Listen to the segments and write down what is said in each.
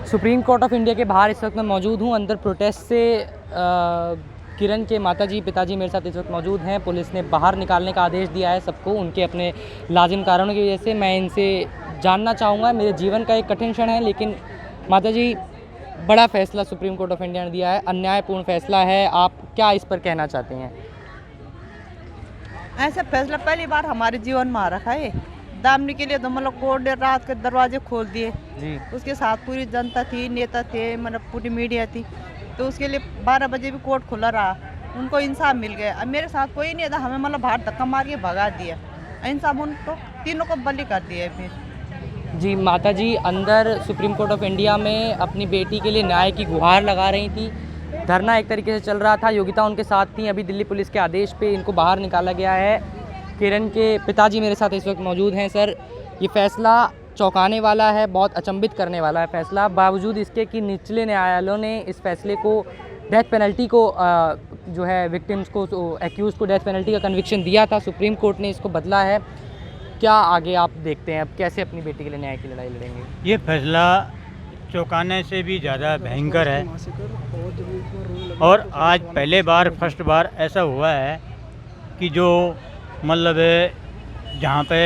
Supreme court of India के बाहर इस वक्त मैं मौजूद हूँ। अंदर प्रोटेस्ट से किरण के माताजी पिताजी मेरे साथ इस वक्त मौजूद हैं। पुलिस ने बाहर निकालने का आदेश दिया है सबको, उनके अपने लाजिम कारणों की वजह से। मैं इनसे जानना चाहूँगा, मेरे जीवन का एक कठिन क्षण है, लेकिन माताजी बड़ा फैसला सुप्रीम कोर्ट ऑफ इंडिया ने दिया है, अन्यायपूर्ण फैसला है, आप क्या इस पर कहना चाहते हैं? ऐसा फैसला पहली बार हमारे जीवन में आ रखा है। दामनी के लिए तो मतलब कोर्ट ने रात के दरवाजे खोल दिए जी। उसके साथ पूरी जनता थी, नेता थे, मतलब पूरी मीडिया थी, तो उसके लिए 12 बजे भी कोर्ट खुला रहा, उनको इंसाफ मिल गया। अब मेरे साथ कोई नहीं था, हमें मतलब बाहर धक्का मार के भगा दिया, इंसाफ उनको तीनों को बलि कर दिया। फिर जी माताजी अंदर सुप्रीम कोर्ट ऑफ इंडिया में अपनी बेटी के लिए न्याय की गुहार लगा रही थी। धरना एक तरीके से चल रहा था, योगिता उनके साथ थी। अभी दिल्ली पुलिस के आदेश पे इनको बाहर निकाला गया है। किरण के पिताजी मेरे साथ इस वक्त मौजूद हैं। सर, ये फैसला चौंकाने वाला है, बहुत अचंभित करने वाला है फैसला, बावजूद इसके कि निचले न्यायालयों ने इस फैसले को डेथ पेनल्टी को जो है विक्टिम्स को, एक्यूज़ को डेथ पेनल्टी का कन्विक्शन दिया था, सुप्रीम कोर्ट ने इसको बदला है। क्या आगे आप देखते हैं, अब कैसे अपनी बेटी के लिए न्याय की लड़ाई लड़ेंगे? ये फैसला चौंकाने से भी ज़्यादा भयंकर है और आज पहले बार फर्स्ट बार ऐसा हुआ है कि जो मतलब जहाँ पे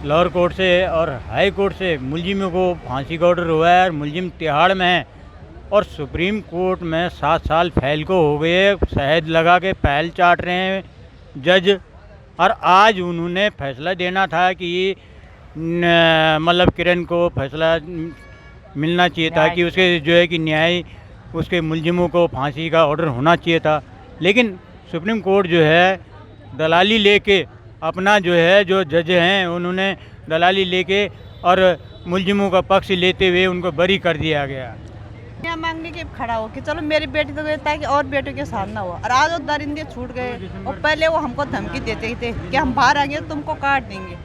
लोअर कोर्ट से और हाई कोर्ट से मुलजिमों को फांसी का ऑर्डर हुआ है और मुलजिम तिहाड़ में है और सुप्रीम कोर्ट में 7 साल फैल को हो गए, शहद लगा के पहल चाट रहे हैं जज। और आज उन्होंने फैसला देना था कि मतलब किरण को फैसला मिलना चाहिए था कि उसके जो है कि न्याय, उसके मुलजिमों को फांसी का ऑर्डर होना चाहिए था, लेकिन सुप्रीम कोर्ट जो है दलाली लेके अपना जो है, जो जज हैं उन्होंने दलाली लेके और मुलजिमों का पक्ष लेते हुए उनको बरी कर दिया गया। क्या मांगने के खड़ा हो कि चलो मेरी बेटी तो गई ताकि और बेटों के साथ ना हो, और आज वो दरिंदे छूट गए। और पहले वो हमको धमकी देते थे कि हम बाहर आएंगे तो तुमको काट देंगे।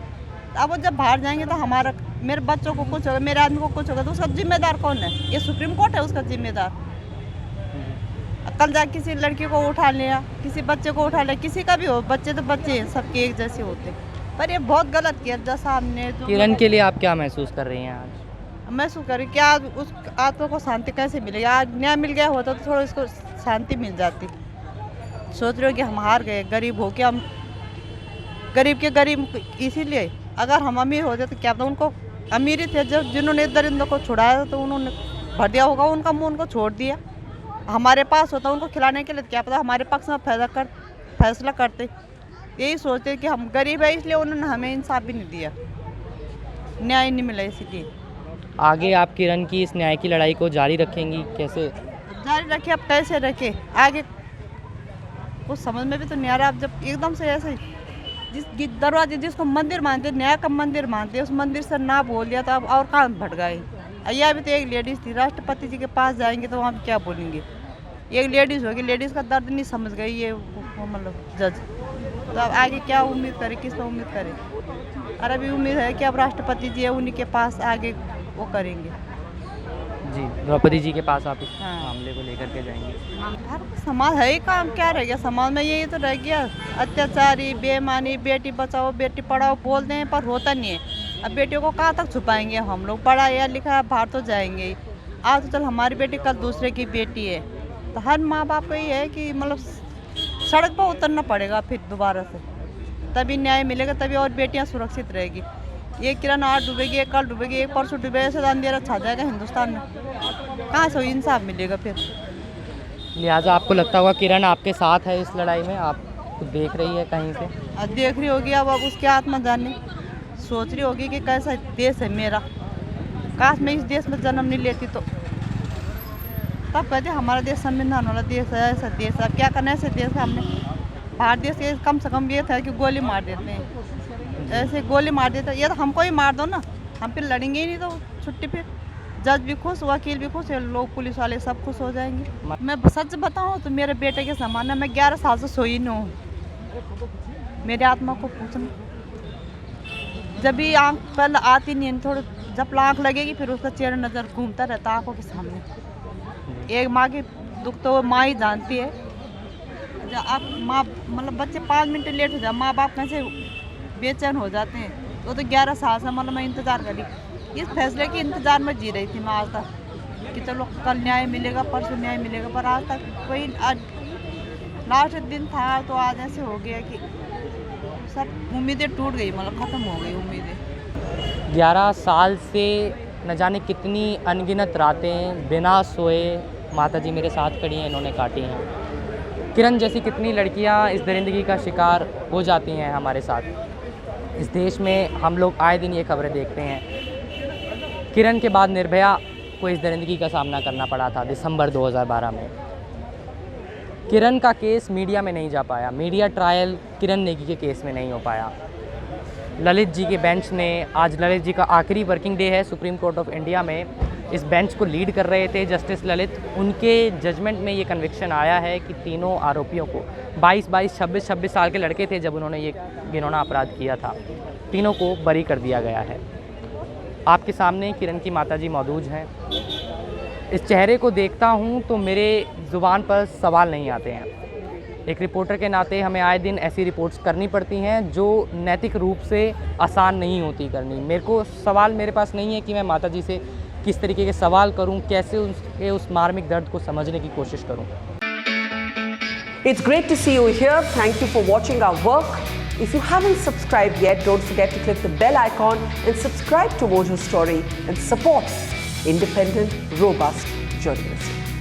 अब वो जब बाहर जाएंगे तो हमारा, मेरे बच्चों को कुछ होगा, मेरे आदमी को कुछ होगा, तो उसका जिम्मेदार कौन है? ये सुप्रीम कोर्ट है उसका जिम्मेदार। कल जा किसी लड़की को उठा लिया, किसी बच्चे को उठा लिया, किसी का भी हो, बच्चे तो बच्चे हैं, सबके एक जैसे होते। पर ये बहुत गलत किया जैसा हमने। किरण के लिए आप क्या महसूस कर रही हैं आज? महसूस करें क्या, उस आत्मा को शांति कैसे मिलेगी? आज न्याय मिल गया होता तो थोड़ा इसको शांति मिल जाती। सोच रहे हो कि हम हार गए, गरीब हो के हम गरीब के गरीब, इसीलिए अगर हम अमीर होते तो क्या पता उनको अमीरी थे जो जिन्होंने दरिंदों को छुड़ाया तो उन्होंने भर दिया होगा उनका मुँह, उनको छोड़ दिया। हमारे पास होता उनको खिलाने के लिए, क्या पता हमारे पक्ष में फैसला करते। यही सोचते कि हम गरीब है इसलिए उन्होंने हमें इंसाफ भी नहीं दिया, न्याय नहीं मिला, इसीलिए। आगे आप किरण की इस न्याय की लड़ाई को जारी रखेंगी? कैसे जारी रखे, अब कैसे रखे आगे कुछ समझ में भी तो नहीं आ रहा। अब जब एकदम से ऐसे जिस दरवाजे जिसको मंदिर मानते, न्याय का मंदिर मानते, उस मंदिर से ना बोल दिया तो अब और कहाँ भट गए। यह भी तो एक लेडीज़ थी, राष्ट्रपति जी के पास जाएंगे तो वहाँ पे क्या बोलेंगे? एक लेडीज़ होगी, लेडीज़ का दर्द नहीं समझ गई ये मतलब जज। तो अब आगे क्या उम्मीद करे, किस पर उम्मीद करे? और अभी उम्मीद है कि अब राष्ट्रपति जी है, उन्हीं के पास आगे वो करेंगे। जी, द्रौपदी जी के पास आप इस हाँ। मामले को लेकर के जाएंगे? भारत समाज है ही काम, क्या रह गया समाज में? यही तो रह गया, अत्याचारी, बेईमानी, बेटी बचाओ बेटी पढ़ाओ बोलते हैं पर होता नहीं है। अब बेटियों को कहाँ तक छुपाएंगे हम लोग? पढ़ा या लिखा बाहर तो जाएंगे ही। आज तो चल हमारी बेटी कल दूसरे की बेटी है, तो हर माँ बाप को ये है कि मतलब सड़क पर उतरना पड़ेगा फिर दोबारा से, तभी न्याय मिलेगा, तभी और बेटियाँ सुरक्षित रहेगी। ये किरण आज डूबेगी, एक कल डूबेगी, एक परसों डूबेगी, ऐसे अंधेरा छा जाएगा हिंदुस्तान में, कहाँ से इंसाफ मिलेगा फिर? लिहाजा आपको लगता होगा किरण आपके साथ है इस लड़ाई में, आप देख रही है कहीं से? अब देख रही होगी, अब उसकी आत्मा जाने, सोच रही होगी कि कैसा देश है मेरा, काश मैं इस देश में जन्म नहीं लेती तो। तब कहते हमारा देश संविधान वाला देश है, ऐसा देश है। अब क्या करना है ऐसे देश है? हमने भारत देश के कम से कम ये था कि गोली मार देते हैं, ऐसे गोली मार देते, ये तो हमको ही मार दो ना, हम फिर लड़ेंगे ही नहीं तो छुट्टी। फिर जज भी खुश, वकील भी खुश, लोग पुलिस वाले सब खुश हो जाएंगे। मैं सच बताऊँ तो मेरे बेटे के समान है, मैं 11 साल से सोई नहीं हूँ। मेरी आत्मा को पूछना, जब भी आँख पहले आती नहीं, थोड़ी जब आँख लगेगी फिर उसका चेहरा नज़र घूमता रहता आँखों के सामने। एक माँ की दुख तो वो माँ ही जानती है। जब आप माँ मतलब बच्चे 5 मिनट लेट हो जाए, माँ बाप कैसे बेचैन हो जाते हैं। वो तो 11 साल से मतलब मैं इंतज़ार करी, इस फैसले के इंतज़ार में जी रही थी मैं आज तक। कि चलो कल न्याय मिलेगा, परसों न्याय मिलेगा, पर आज तक कोई, आज लास्ट दिन था तो आज ऐसे हो गया कि सब उम्मीदें टूट गई, मतलब ख़त्म हो गई उम्मीदें। 11 साल से न जाने कितनी अनगिनत रातें बिना सोए माताजी मेरे साथ खड़ी हैं, इन्होंने काटी हैं। किरण जैसी कितनी लड़कियां इस दरिंदगी का शिकार हो जाती हैं हमारे साथ। इस देश में हम लोग आए दिन ये खबरें देखते हैं। किरण के बाद निर्भया को इस दरिंदगी का सामना करना पड़ा था दिसंबर 2012 में। किरण का केस मीडिया में नहीं जा पाया, मीडिया ट्रायल किरण नेगी के केस में नहीं हो पाया। ललित जी के बेंच ने, आज ललित जी का आखिरी वर्किंग डे है सुप्रीम कोर्ट ऑफ इंडिया में, इस बेंच को लीड कर रहे थे जस्टिस ललित। उनके जजमेंट में ये कन्विक्शन आया है कि तीनों आरोपियों को, 22, 26 साल के लड़के थे जब उन्होंने ये घिनौना अपराध किया था, तीनों को बरी कर दिया गया है। आपके सामने किरण की माताजी मौजूद हैं। इस चेहरे को देखता हूँ तो मेरे ज़ुबान पर सवाल नहीं आते हैं। एक रिपोर्टर के नाते हमें आए दिन ऐसी रिपोर्ट्स करनी पड़ती हैं जो नैतिक रूप से आसान नहीं होती करनी। मेरे को सवाल मेरे पास नहीं है कि मैं माताजी से किस तरीके के सवाल करूं, कैसे उसके उस मार्मिक दर्द को समझने की कोशिश करूं। It's great to see you here. Thank you for watching our work. If you haven't subscribed yet, don't forget to click the bell icon and subscribe to Mojo Story and support independent, robust journalism.